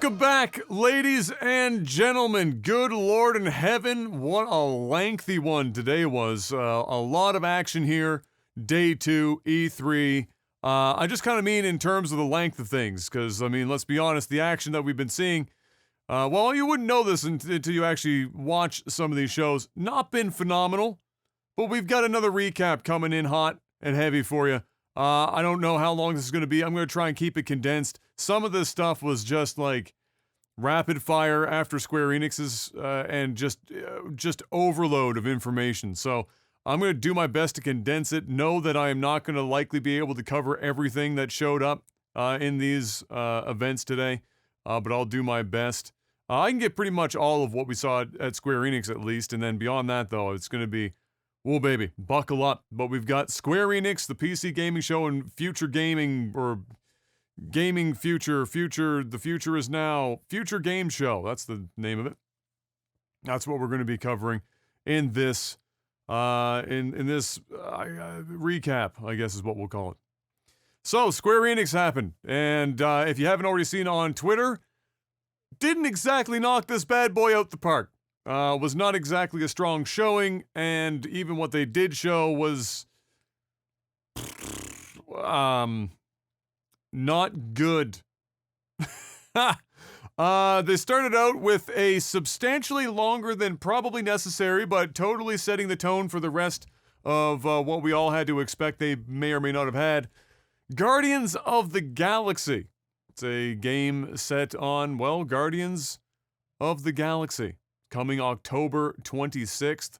Welcome back, ladies and gentlemen. Good Lord in heaven, what a lengthy one today was. A lot of action here. Day 2, E3. I just kind of mean in terms of the length of things, because, I mean, let's be honest, the action that we've been seeing, well, you wouldn't know this until you actually watch some of these shows. Not been phenomenal, but we've got another recap coming in hot and heavy for you. I don't know how long this is going to be. I'm going to try and keep it condensed. Some of this stuff was just like rapid fire after Square Enix's and just overload of information. So I'm going to do my best to condense it. Know that I am not going to likely be able to cover everything that showed up in these events today, but I'll do my best. I can get pretty much all of what we saw at Square Enix at least, and then beyond that, though, it's going to be, whoa, baby, buckle up. But we've got Square Enix, the PC gaming show, and future gaming, or gaming future, the future is now, future game show. That's the name of it. That's what we're going to be covering in this, recap, I guess is what we'll call it. So, Square Enix happened, and if you haven't already seen on Twitter, didn't exactly knock this bad boy out the park. Was not exactly a strong showing, and even what they did show was not good. They started out with a substantially longer than probably necessary, but totally setting the tone for the rest of what we all had to expect they may or may not have had. Guardians of the Galaxy. It's a game set on, well, Guardians of the Galaxy. Coming October 26th.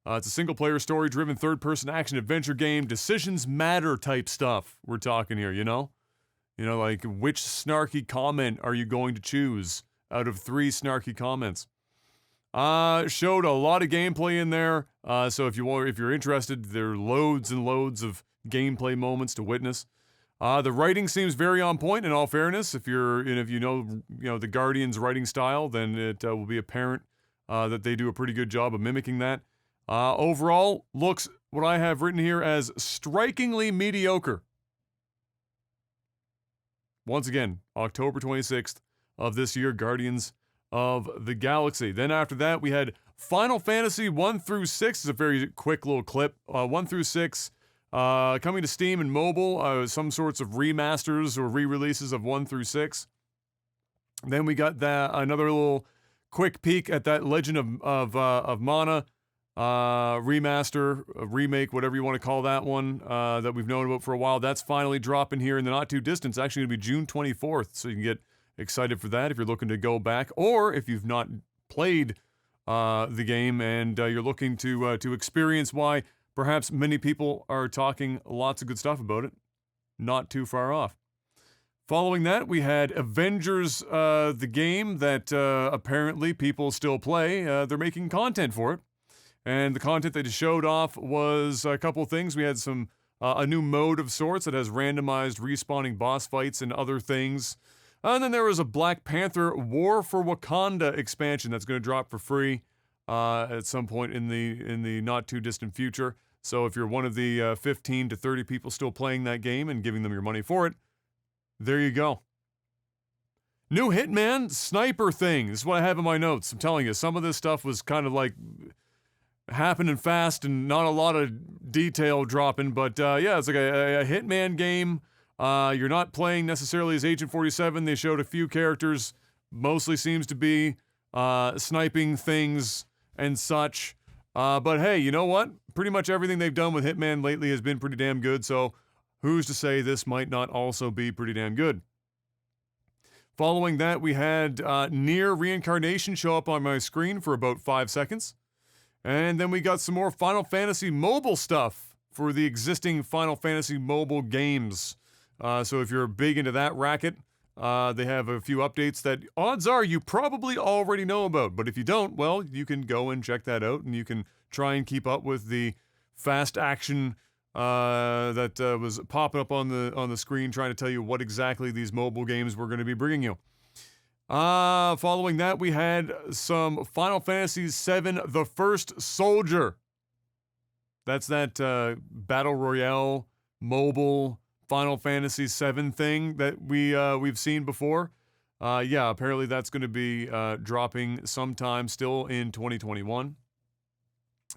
It's a single-player, story-driven, third-person action-adventure game. Decisions matter type stuff we're talking here, you know? You know, like, which snarky comment are you going to choose out of 3 snarky comments? Showed a lot of gameplay in there, so if you're interested, there are loads and loads of gameplay moments to witness. The writing seems very on point, in all fairness. If you know the Guardians' writing style, then it will be apparent that they do a pretty good job of mimicking that. Overall, looks what I have written here as strikingly mediocre. Once again, October 26th of this year, Guardians of the Galaxy. Then after that, we had Final Fantasy 1 through 6. It's a very quick little clip. 1 through 6 coming to Steam and mobile. Some sorts of remasters or re-releases of 1 through 6. Then we got another little quick peek at that Legend of Mana remaster, remake, whatever you want to call that one, that we've known about for a while. That's finally dropping here in the not too distant. It's actually going to be June 24th, so you can get excited for that if you're looking to go back, or if you've not played the game and you're looking to experience why perhaps many people are talking lots of good stuff about it. Not too far off. Following that, we had Avengers, the game that apparently people still play. They're making content for it. And the content they just showed off was a couple of things. We had a new mode of sorts that has randomized respawning boss fights and other things. And then there was a Black Panther War for Wakanda expansion that's going to drop for free at some point in the not too distant future. So if you're one of the 15 to 30 people still playing that game and giving them your money for it, there you go. New Hitman sniper thing. This is what I have in my notes. I'm telling you, some of this stuff was kind of like happening fast and not a lot of detail dropping, but yeah, it's like a Hitman game. You're not playing necessarily as Agent 47. They showed a few characters, mostly seems to be sniping things and such. But hey, you know what? Pretty much everything they've done with Hitman lately has been pretty damn good, so who's to say this might not also be pretty damn good? Following that, we had Nier Reincarnation show up on my screen for about 5 seconds. And then we got some more Final Fantasy mobile stuff for the existing Final Fantasy mobile games. So if you're big into that racket, they have a few updates that odds are you probably already know about. But if you don't, well, you can go and check that out, and you can try and keep up with the fast action that was popping up on the screen, trying to tell you what exactly these mobile games were going to be bringing you. Following that, we had some Final Fantasy VII: The First Soldier. That's that Battle Royale mobile Final Fantasy VII thing that we've seen before. Yeah, apparently that's going to be dropping sometime still in 2021.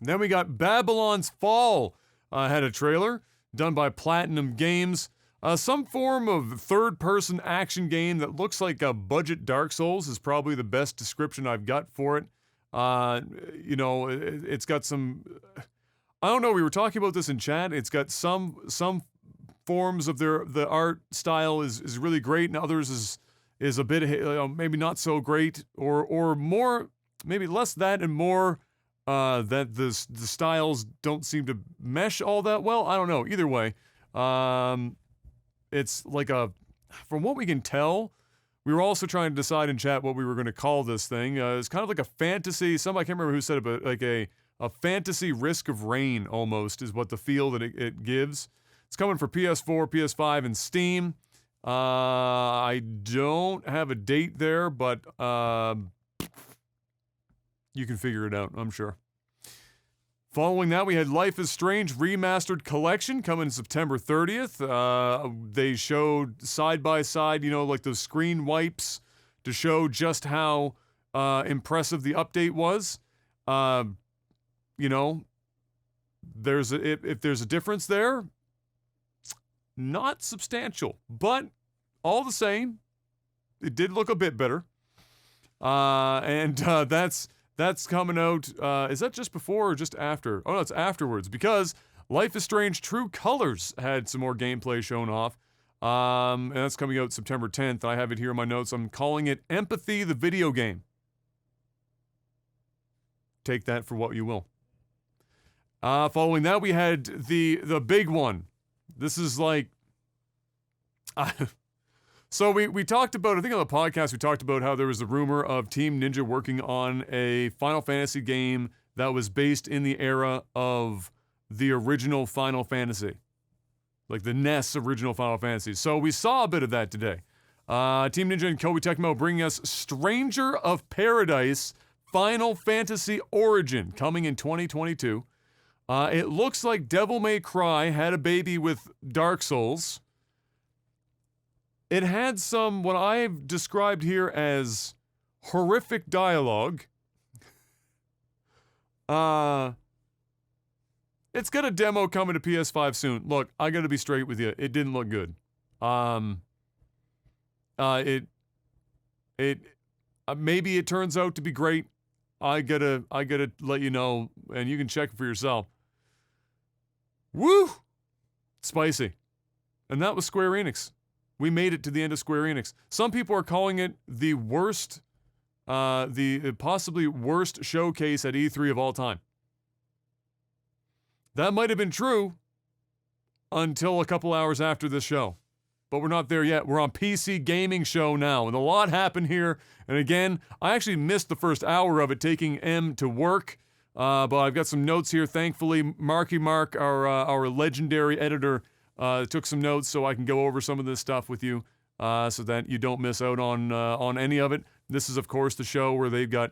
Then we got Babylon's Fall, had a trailer done by Platinum Games. Some form of third-person action game that looks like a budget Dark Souls is probably the best description I've got for it. It's got some... I don't know, we were talking about this in chat. It's got some forms of the art style is really great, and others is a bit maybe not so great, or more, maybe less that and more that the styles don't seem to mesh all that well. I don't know. Either way, it's like from what we can tell, we were also trying to decide in chat what we were going to call this thing. It's kind of like a fantasy. I can't remember who said it, but like a fantasy Risk of Rain almost is what the feel that it gives. It's coming for PS4, PS5, and Steam. I don't have a date there, but you can figure it out, I'm sure. Following that, we had Life is Strange Remastered Collection coming September 30th. They showed side-by-side, like those screen wipes to show just how impressive the update was. If there's a difference there, not substantial, but all the same, it did look a bit better. That's coming out. Is that just before or just after? Oh, no, it's afterwards, because Life is Strange True Colors had some more gameplay shown off. And that's coming out September 10th. I have it here in my notes. I'm calling it Empathy, the video game. Take that for what you will. Following that, we had the big one. This is like... So we talked about, I think on the podcast, we talked about how there was a rumor of Team Ninja working on a Final Fantasy game that was based in the era of the original Final Fantasy. Like the NES original Final Fantasy. So we saw a bit of that today. Team Ninja and Koei Tecmo bringing us Stranger of Paradise Final Fantasy Origin coming in 2022. It looks like Devil May Cry had a baby with Dark Souls. It had some, what I've described here as horrific dialogue. It's got a demo coming to PS5 soon. Look, I gotta be straight with you. It didn't look good. Maybe it turns out to be great. I gotta let you know, and you can check for yourself. Woo! Spicy. And that was Square Enix. We made it to the end of Square Enix. Some people are calling it the worst, the possibly worst showcase at E3 of all time. That might have been true until a couple hours after this show. But we're not there yet. We're on PC Gaming Show now, and a lot happened here. And again, I actually missed the first hour of it, taking M to work. But I've got some notes here. Thankfully, Marky Mark, our legendary editor, took some notes so I can go over some of this stuff with you, so that you don't miss out on any of it. This is, of course, the show where they've got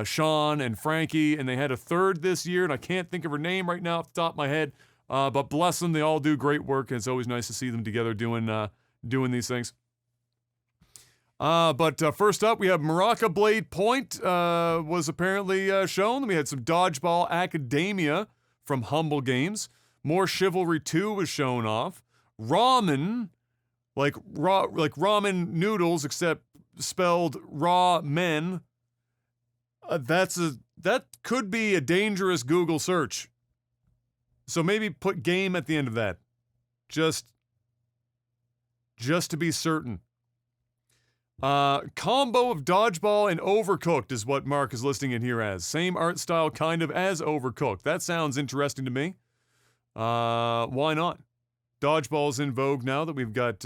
Sean and Frankie, and they had a third this year, and I can't think of her name right now off the top of my head. But bless them, they all do great work, and it's always nice to see them together doing these things. But first up, we have Maraca Blade Point was apparently shown. We had some Dodgeball Academia from Humble Games. More Chivalry 2 was shown off. Ramen, like ramen noodles, except spelled raw men. That could be a dangerous Google search. So maybe put game at the end of that. Just to be certain. Combo of Dodgeball and Overcooked is what Mark is listing it here as. Same art style kind of as Overcooked. That sounds interesting to me. Why not? Dodgeball's in vogue now that we've got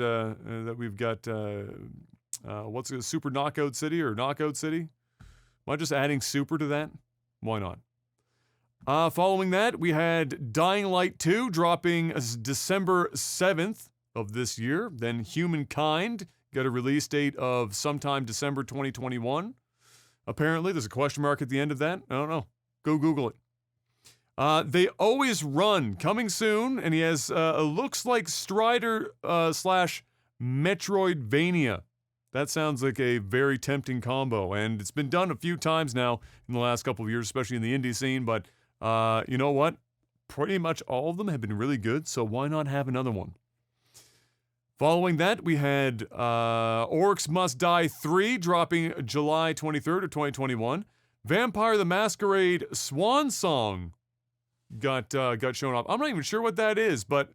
what's it, Super Knockout City or Knockout City? Am I just adding super to that? Why not? Following that, we had Dying Light 2 dropping December 7th of this year. Then Humankind got a release date of sometime December 2021. Apparently, there's a question mark at the end of that. I don't know. Go Google it. They Always Run, coming soon, and he has, looks like Strider / Metroidvania. That sounds like a very tempting combo, and it's been done a few times now in the last couple of years, especially in the indie scene, but you know what? Pretty much all of them have been really good, so why not have another one? Following that, we had Orcs Must Die 3 dropping July 23rd of 2021. Vampire the Masquerade Swan Song got shown off. I'm not even sure what that is, but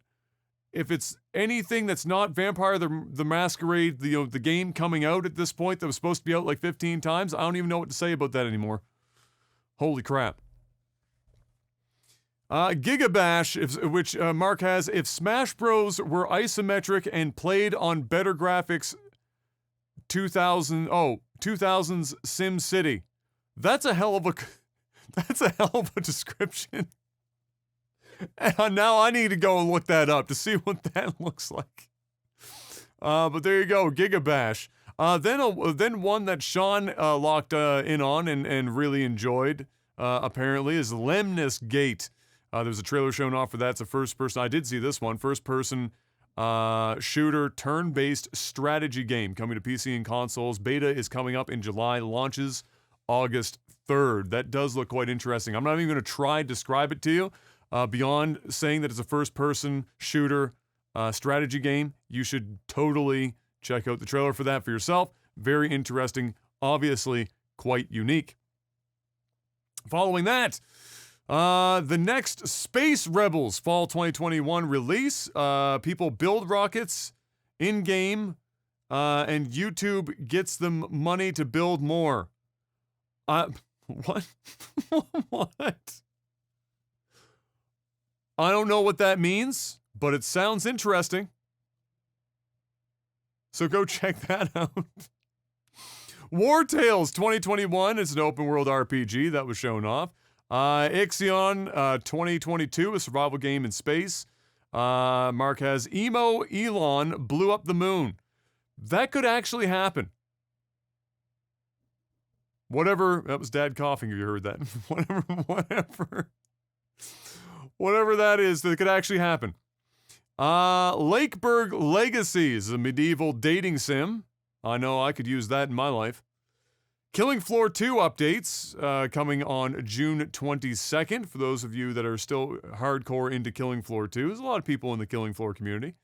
if it's anything that's not Vampire the Masquerade, the game coming out at this point that was supposed to be out like 15 times, I don't even know what to say about that anymore. Holy crap. Gigabash, which Mark has, if Smash Bros. Were isometric and played on better graphics, 2000's Sim City. That's a hell of a description. And now I need to go and look that up to see what that looks like. But there you go, Gigabash. Then one that Sean locked in on and really enjoyed, apparently, is Lemnis Gate. There was a trailer shown off for that. It's a first-person. I did see this one. First-person shooter, turn-based strategy game coming to PC and consoles. Beta is coming up in July. Launches August 3rd. That does look quite interesting. I'm not even going to try to describe it to you. Beyond saying that it's a first-person shooter strategy game, you should totally check out the trailer for that for yourself. Very interesting. Obviously, quite unique. Following that, the next Space Rebels Fall 2021 release. People build rockets in-game, and YouTube gets them money to build more. What? What? I don't know what that means, but it sounds interesting. So go check that out. War Tales 2021 is an open-world RPG that was shown off. Ixion 2022, a survival game in space. Mark has Emo Elon blew up the moon. That could actually happen. Whatever, that was Dad coughing if you heard that. Whatever that is, that could actually happen. Lakeburg Legacies, a medieval dating sim. I know I could use that in my life. Killing Floor 2 updates coming on June 22nd. For those of you that are still hardcore into Killing Floor 2, there's a lot of people in the Killing Floor community.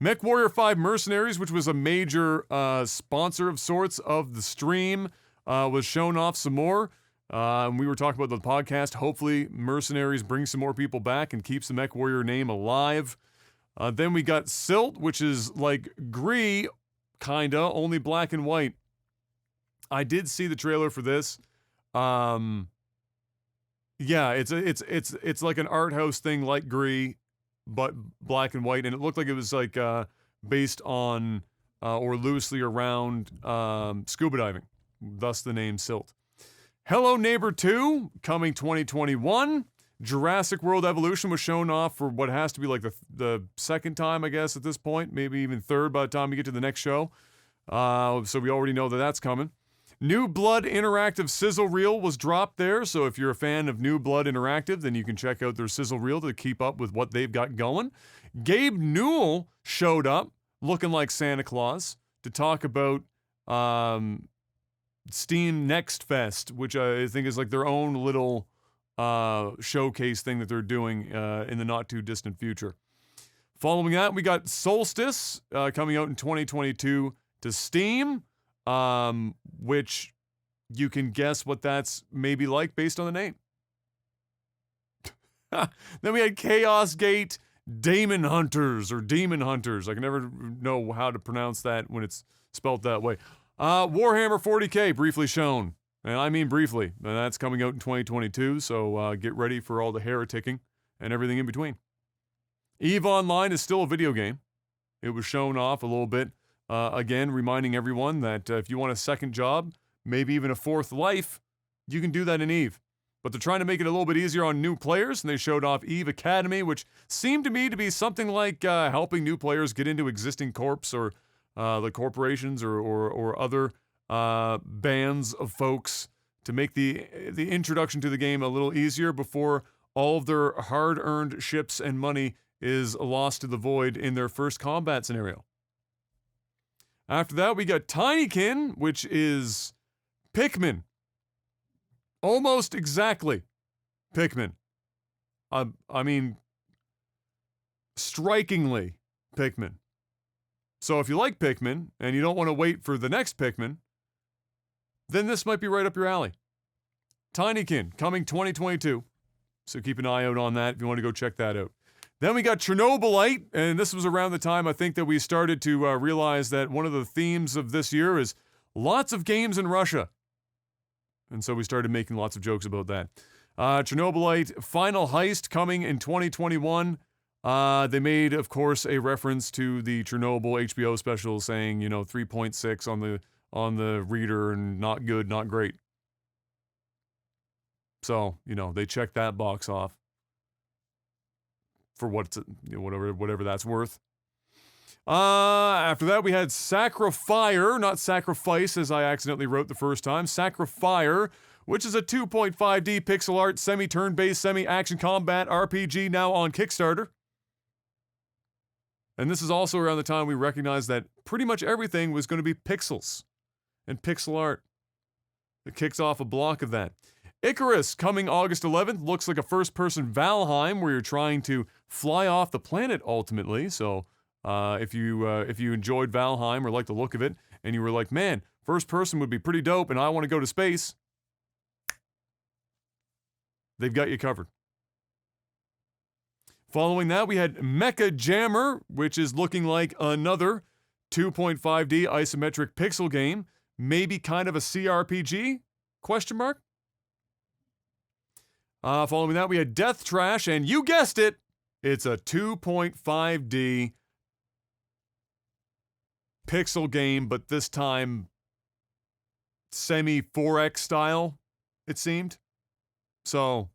MechWarrior 5 Mercenaries, which was a major sponsor of sorts of the stream, was shown off some more. We were talking about the podcast. Hopefully, Mercenaries brings some more people back and keeps the MechWarrior name alive. Then we got Silt, which is like Gree, kinda, only black and white. I did see the trailer for this. Yeah, it's like an art house thing like Gree, but black and white, and it looked like it was like based on or loosely around scuba diving, thus the name Silt. Hello Neighbor 2 coming 2021. Jurassic World Evolution was shown off for what has to be like the second time, I guess, at this point, maybe even third by the time we get to the next show. So we already know that that's coming. New Blood Interactive Sizzle Reel was dropped there, so if you're a fan of New Blood Interactive, then you can check out their Sizzle Reel to keep up with what they've got going. Gabe Newell showed up, looking like Santa Claus, to talk about Steam Next Fest, which I think is like their own little showcase thing that they're doing in the not-too-distant future. Following that, we got Solstice coming out in 2022 to Steam, which you can guess what that's maybe like based on the name. Then we had Chaos Gate Demon Hunters. I can never know how to pronounce that when it's spelled that way. Warhammer 40K briefly shown. And I mean briefly. And that's coming out in 2022, so get ready for all the hereticking and everything in between. EVE Online is still a video game. It was shown off a little bit. Again, reminding everyone that if you want a second job, maybe even a fourth life, you can do that in EVE. But they're trying to make it a little bit easier on new players, and they showed off EVE Academy, which seemed to me to be something like helping new players get into existing corps or the corporations or other bands of folks to make the introduction to the game a little easier before all of their hard-earned ships and money is lost to the void in their first combat scenario. After that, we got Tinykin, which is Pikmin. Almost exactly Pikmin. I mean, strikingly Pikmin. So if you like Pikmin and you don't want to wait for the next Pikmin, then this might be right up your alley. Tinykin, coming 2022. So keep an eye out on that if you want to go check that out. Then we got Chernobylite, and this was around the time I think that we started to realize that one of the themes of this year is lots of games in Russia. And so we started making lots of jokes about that. Chernobylite, Final Heist, coming in 2021. They made, of course, a reference to the Chernobyl HBO special saying, 3.6 on the reader and not good, not great. So, they checked that box off for whatever that's worth. After that, we had Sacrifier, not Sacrifice, as I accidentally wrote the first time. Sacrifier, which is a 2.5D pixel art, semi-turn-based, semi-action combat RPG now on Kickstarter. And this is also around the time we recognized that pretty much everything was going to be pixels and pixel art. It kicks off a block of that. Icarus, coming August 11th, looks like a first-person Valheim where you're trying to fly off the planet ultimately. So if you enjoyed Valheim or like the look of it, and you were like, man, first person would be pretty dope, and I want to go to space, they've got you covered. Following that, we had Mecha Jammer, which is looking like another 2.5D isometric pixel game, maybe kind of a CRPG? Question mark. Following that, we had Death Trash, and you guessed it, it's a 2.5D pixel game, but this time semi-4X style, it seemed. So,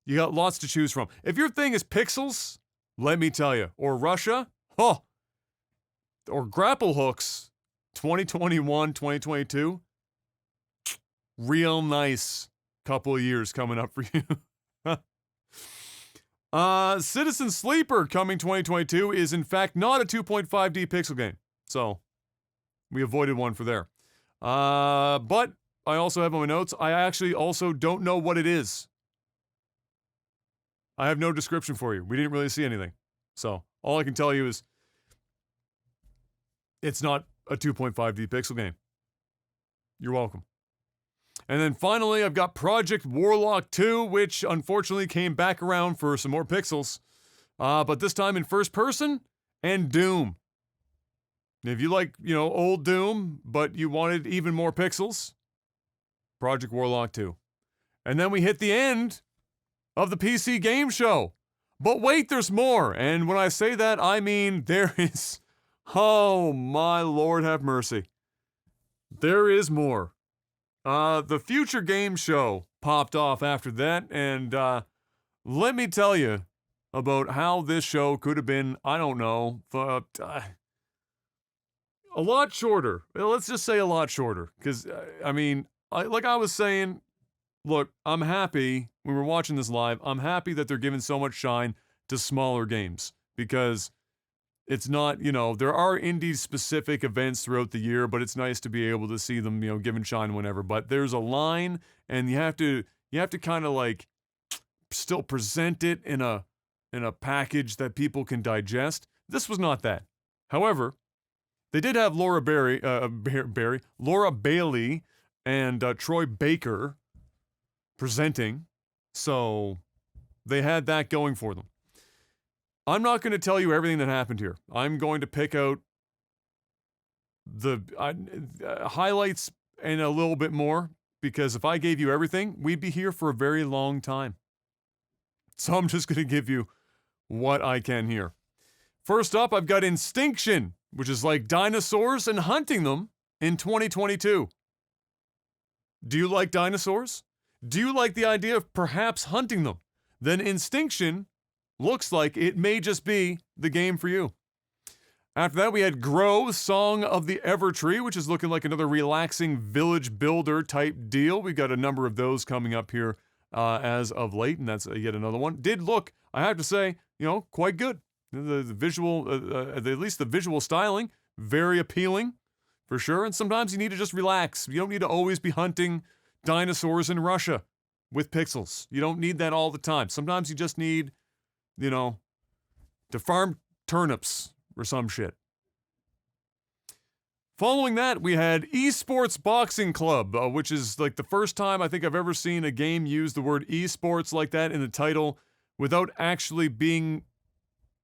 you got lots to choose from. If your thing is pixels, let me tell you, or Russia, or grapple hooks, 2021, 2022, real nice couple of years coming up for you. Citizen Sleeper, coming 2022, is in fact not a 2.5D pixel game. So, we avoided one for there. But I also have on my notes, I actually also don't know what it is. I have no description for you. We didn't really see anything. So, all I can tell you is it's not a 2.5D pixel game. You're welcome. And then finally, I've got Project Warlock 2, which unfortunately came back around for some more pixels. But this time in first person, and Doom. If you like, old Doom, but you wanted even more pixels, Project Warlock 2. And then we hit the end of the PC game show. But wait, there's more. And when I say that, I mean there is... Oh, my Lord have mercy. There is more. The Future Game Show popped off after that, and let me tell you about how this show could have been, I don't know, a lot shorter. Let's just say a lot shorter, because, like I was saying, look, I'm happy, when we're watching this live, I'm happy that they're giving so much shine to smaller games, because it's not, there are indie-specific events throughout the year, but it's nice to be able to see them, given shine whenever. But there's a line, and you have to kind of like still present it in a package that people can digest. This was not that. However, they did have Laura Bailey, and Troy Baker presenting, so they had that going for them. I'm not going to tell you everything that happened here. I'm going to pick out the highlights and a little bit more, because if I gave you everything, we'd be here for a very long time. So I'm just going to give you what I can here. First up, I've got Instinction, which is like dinosaurs and hunting them in 2022. Do you like dinosaurs? Do you like the idea of perhaps hunting them? Then Instinction looks like it may just be the game for you. After that, we had Grow, Song of the Evertree, which is looking like another relaxing village builder type deal. We've got a number of those coming up here as of late, and that's yet another one. Did look, I have to say, quite good. The visual, at least the visual styling, very appealing, for sure. And sometimes you need to just relax. You don't need to always be hunting dinosaurs in Russia with pixels. You don't need that all the time. Sometimes you just need, to farm turnips or some shit. Following that, we had Esports Boxing Club, which is like the first time I think I've ever seen a game use the word esports like that in the title without actually being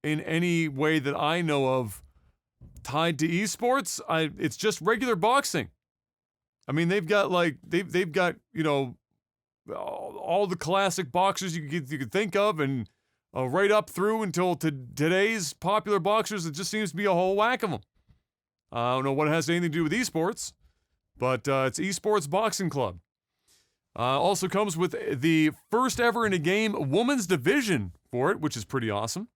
in any way that I know of tied to esports. It's just regular boxing. I mean, they've got all the classic boxers you could think of, and right up through until today's popular boxers. It just seems to be a whole whack of them. I don't know what it has anything to do with esports, but it's Esports Boxing Club. Also comes with the first ever in a game women's division for it, which is pretty awesome.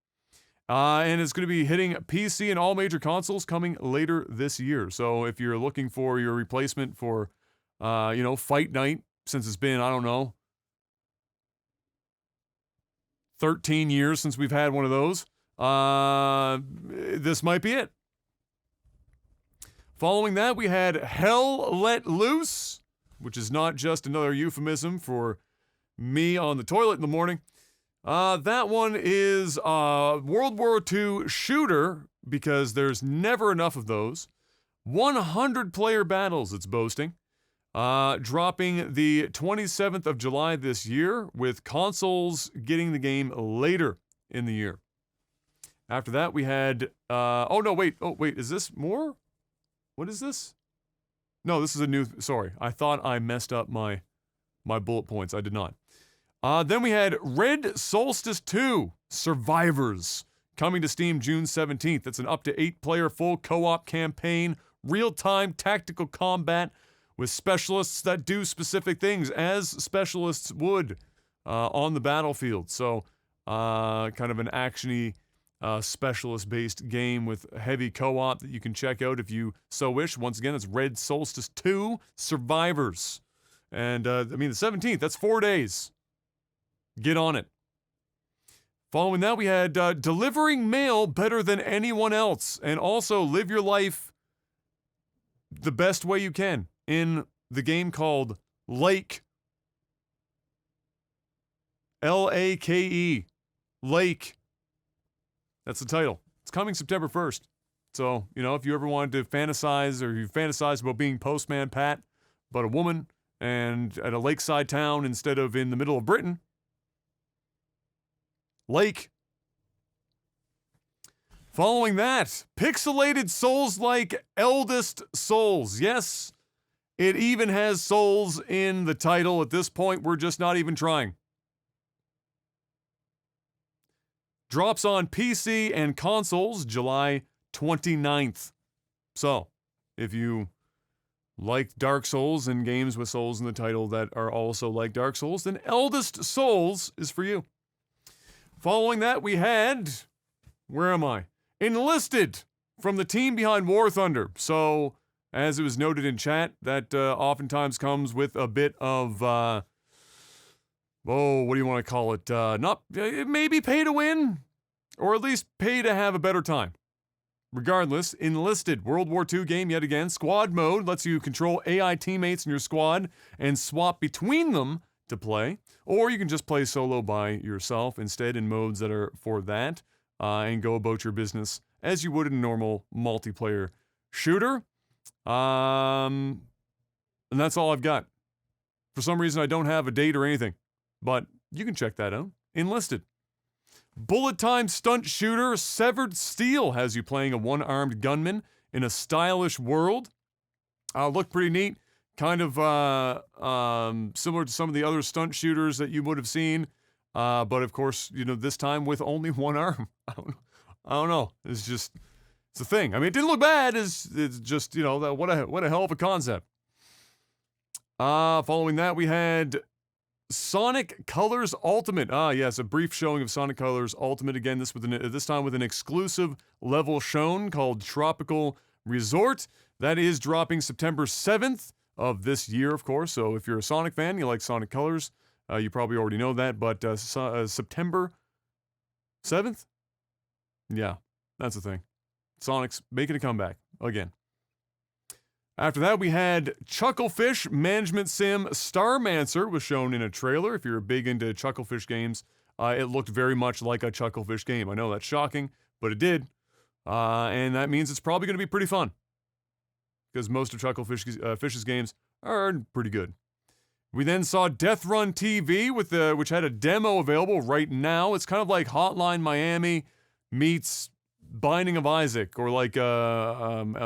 And it's going to be hitting PC and all major consoles coming later this year. So if you're looking for your replacement for, Fight Night, since it's been, 13 years since we've had one of those, this might be it. Following that, we had Hell Let Loose, which is not just another euphemism for me on the toilet in the morning. That one is a World War II shooter, because there's never enough of those. 100-player battles it's boasting. Dropping the 27th of July this year, with consoles getting the game later in the year. After that, we had... is this more? What is this? No, this is a new... Sorry, I thought I messed up my bullet points. I did not. Then we had Red Solstice 2 Survivors, coming to Steam June 17th. That's an up to 8-player full co-op campaign, real-time tactical combat with specialists that do specific things, as specialists would on the battlefield. So, kind of an action-y, specialist-based game with heavy co-op that you can check out if you so wish. Once again, it's Red Solstice 2 Survivors. And, the 17th, that's 4 days. Get on it. Following that, we had delivering mail better than anyone else, and also live your life the best way you can in the game called Lake. L-A-K-E. Lake. That's the title. It's coming September 1st. So, if you ever wanted to fantasize, or you fantasize about being Postman Pat, but a woman, and at a lakeside town instead of in the middle of Britain, Lake. Following that, pixelated Souls-like Eldest Souls. Yes, it even has souls in the title. At this point, we're just not even trying. Drops on PC and consoles July 29th. So, if you like Dark Souls and games with souls in the title that are also like Dark Souls, then Eldest Souls is for you. Following that, we had... Where am I? Enlisted, from the team behind War Thunder. So, as it was noted in chat, that oftentimes comes with a bit of, what do you want to call it? Maybe pay to win, or at least pay to have a better time. Regardless, Enlisted, World War II game yet again. Squad mode lets you control AI teammates in your squad and swap between them to play. Or you can just play solo by yourself instead in modes that are for that, and go about your business as you would in a normal multiplayer shooter. And that's all I've got. For some reason, I don't have a date or anything, but you can check that out. Enlisted. Bullet time stunt shooter Severed Steel has you playing a one-armed gunman in a stylish world. Look pretty neat. Kind of similar to some of the other stunt shooters that you would have seen. But of course, this time with only one arm. I don't know. It's a thing. I mean, it didn't look bad. It's just, what a hell of a concept. Following that, we had Sonic Colors Ultimate. Yes, a brief showing of Sonic Colors Ultimate again. This time with an exclusive level shown called Tropical Resort. That is dropping September 7th of this year, of course. So if you're a Sonic fan, you like Sonic Colors, you probably already know that. But September 7th? Yeah, that's the thing. Sonic's making a comeback. again. After that, we had Chucklefish Management Sim Starmancer was shown in a trailer. If you're big into Chucklefish games, it looked very much like a Chucklefish game. I know that's shocking, but it did. And that means it's probably going to be pretty fun. Because most of Chucklefish's games are pretty good. We then saw Death Run TV, which had a demo available right now. It's kind of like Hotline Miami meets Binding of Isaac, or like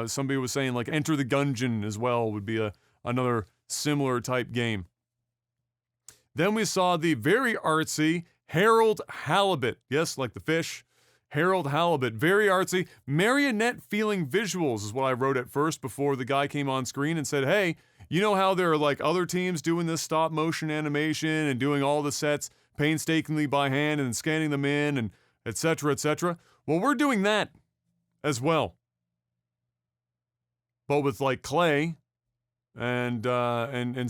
somebody was saying, like Enter the Gungeon as well would be another similar type game. Then we saw the very artsy Harold Halibut. Yes, like the fish. Harold Halibut, very artsy. Marionette feeling visuals is what I wrote at first before the guy came on screen and said, hey, you know how there are like other teams doing this stop motion animation and doing all the sets painstakingly by hand and scanning them in and etc., etc.? Well, we're doing that as well. But with like clay and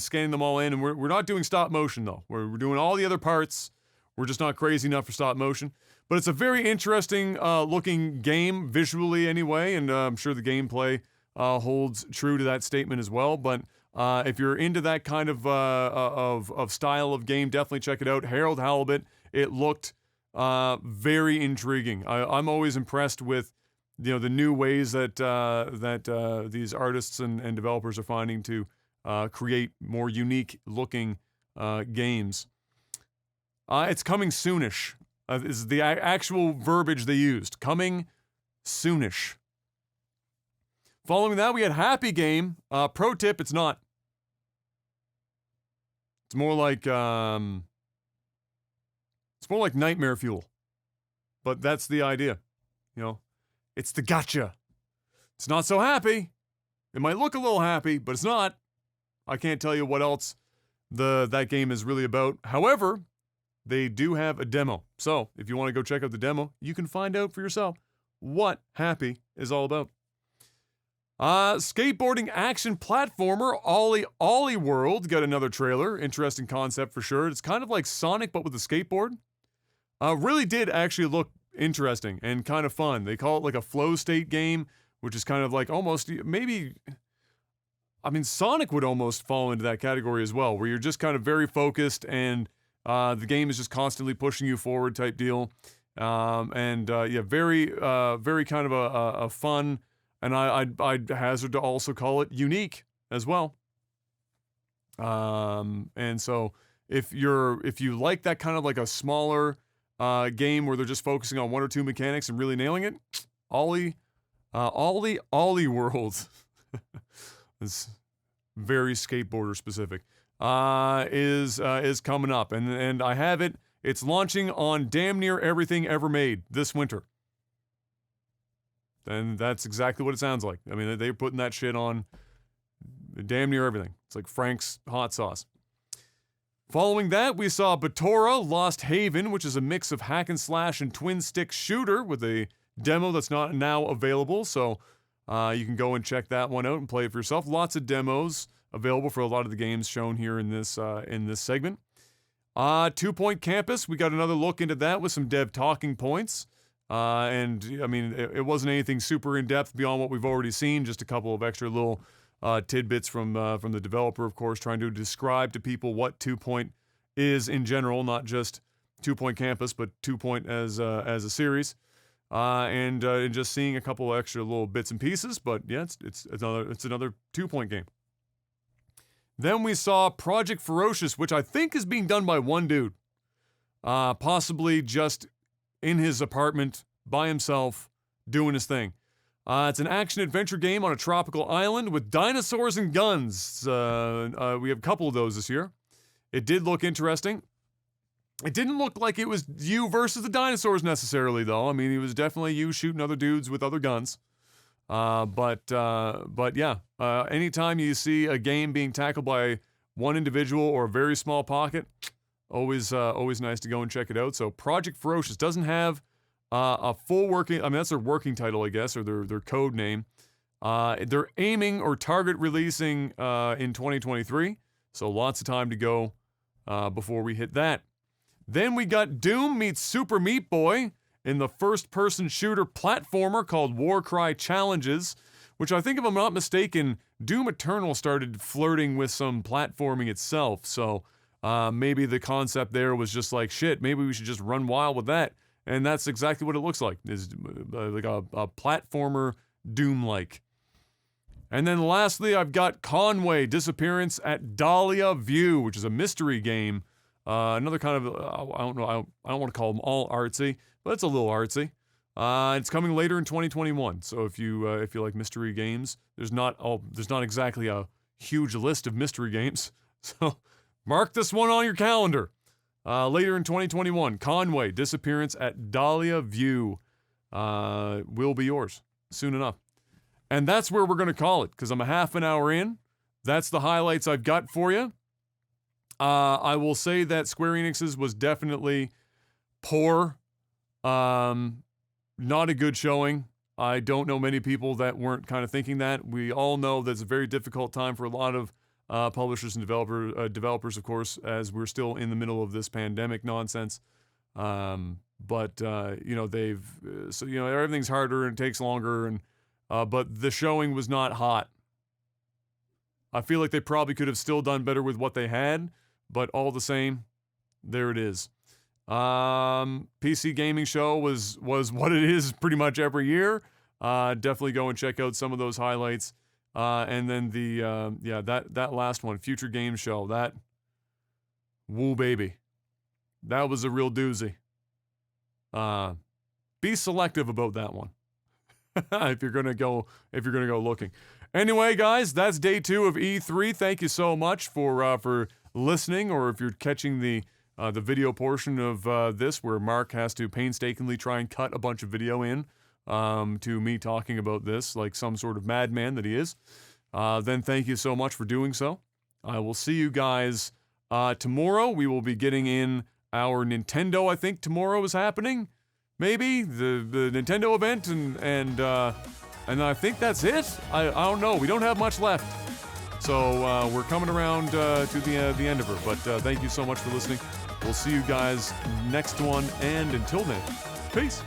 scanning them all in. And we're not doing stop motion though. We're doing all the other parts. We're just not crazy enough for stop motion. But it's a very interesting looking game, visually anyway, and I'm sure the gameplay holds true to that statement as well. But if you're into that kind of style of game, definitely check it out. Harold Halibut, it looked very intriguing. I'm always impressed with the new ways that these artists and developers are finding to create more unique looking games. It's coming soonish. Is the actual verbiage they used. Coming soonish. Following that, we had Happy Game. Pro tip, it's not. It's more like Nightmare Fuel. But that's the idea. It's the gotcha. It's not so happy. It might look a little happy, but it's not. I can't tell you what else that game is really about. However, they do have a demo. So, if you want to go check out the demo, you can find out for yourself what Happy is all about. Skateboarding action platformer Ollie World got another trailer. Interesting concept for sure. It's kind of like Sonic, but with a skateboard. Really did actually look interesting and kind of fun. They call it like a flow state game, which is kind of like almost maybe... I mean, Sonic would almost fall into that category as well, where you're just kind of very focused and the game is just constantly pushing you forward type deal. Very kind of a fun, and I'd hazard to also call it unique as well. And so if you like that kind of like a smaller game where they're just focusing on one or two mechanics and really nailing it, Ollie World is very skateboarder specific. Is coming up, and I have it. It's launching on damn near everything ever made this winter. And that's exactly what it sounds like. I mean, they're putting that shit on damn near everything. It's like Frank's hot sauce. Following that, we saw Batora Lost Haven, which is a mix of hack and slash and twin stick shooter with a demo that's not now available. So you can go and check that one out and play it for yourself. Lots of demos available for a lot of the games shown here in this segment. 2 Point Campus, we got another look into that with some dev talking points. And I mean, it wasn't anything super in depth beyond what we've already seen. Just a couple of extra little tidbits from the developer, of course, trying to describe to people what 2 Point is in general, not just 2 Point Campus, but 2 Point as a series. And just seeing a couple of extra little bits and pieces. But yeah, it's another 2 Point game. Then we saw Project Ferocious, which I think is being done by one dude. Possibly just in his apartment by himself doing his thing. It's an action-adventure game on a tropical island with dinosaurs and guns. We have a couple of those this year. It did look interesting. It didn't look like it was you versus the dinosaurs necessarily, though. I mean, it was definitely you shooting other dudes with other guns. But yeah, anytime you see a game being tackled by one individual or a very small pocket, always nice to go and check it out. So Project Ferocious doesn't have a full working, I mean, that's their working title, I guess, or their code name. They're aiming or target releasing in 2023, so lots of time to go before we hit that. Then we got Doom meets Super Meat Boy in the first-person shooter platformer called Warcry Challenges. which I think, if I'm not mistaken, Doom Eternal started flirting with some platforming itself. So maybe the concept there was just like, shit, maybe we should just run wild with that. And that's exactly what it looks like, is like a platformer Doom-like. And then lastly, I've got Conway, Disappearance at Dahlia View, which is a mystery game. Another kind of, I don't know, I don't want to call them all artsy, but it's a little artsy. It's coming later in 2021. So if you like mystery games, there's not exactly a huge list of mystery games. So mark this one on your calendar. Later in 2021, Conway, Disappearance at Dahlia View, will be yours soon enough. And that's where we're going to call it, because I'm a half an hour in. That's the highlights I've got for you. I will say that Square Enix's was definitely poor. Not a good showing. I don't know many people that weren't kind of thinking that. We all know that it's a very difficult time for a lot of publishers and developers, of course, as we're still in the middle of this pandemic nonsense. But everything's harder and it takes longer, and but the showing was not hot. I feel like they probably could have still done better with what they had, but all the same, there it is. PC Gaming Show was what it is pretty much every year. Definitely go and check out some of those highlights. And then that last one, Future Game Show, that, woo baby, that was a real doozy. Be selective about that one. if you're gonna go looking. Anyway, guys, that's day 2 of E3. Thank you so much for listening, or if you're catching the video portion of this, where Mark has to painstakingly try and cut a bunch of video in to me talking about this like some sort of madman that he is. Then thank you so much for doing so. I will see you guys tomorrow. We will be getting in our Nintendo. I think tomorrow is happening. Maybe the Nintendo event, and I think that's it. I don't know. We don't have much left, so we're coming around to the end of her. But thank you so much for listening. We'll see you guys next one, and until then, peace.